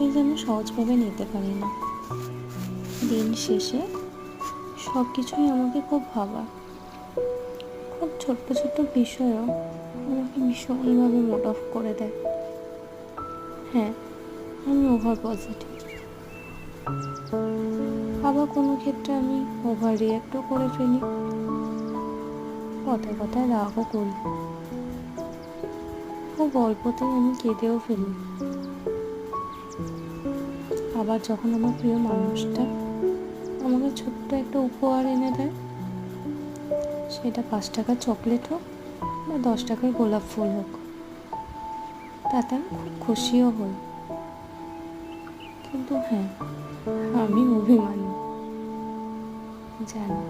কিছুই যেন সহজভাবে নিতে পারি না। দিন শেষে সব কিছুই আমাকে খুব ভাবায়। খুব ছোট্ট ছোট্ট বিষয়ও আমাকে ভীষণভাবে মুড অফ করে দেয়। হ্যাঁ, আমি ওভার পজিটিভ। আবার কোনো ক্ষেত্রে আমি ওভার রিয়াক্টও করে ফেলি, কথায় কথায় রাগও করি। খুব অল্পতেই আমি কেঁদেও ফেলি। আবার যখন আমার প্রিয় মানুষটা আমাকে ছোট্ট একটা উপহার এনে দেয়, সেটা 5 টাকার চকলেট হোক বা 10 টাকার গোলাপ ফুল হোক, তাতে আমি খুব খুশিও হই। কিন্তু হ্যাঁ, আমি অভিমানী, জানি।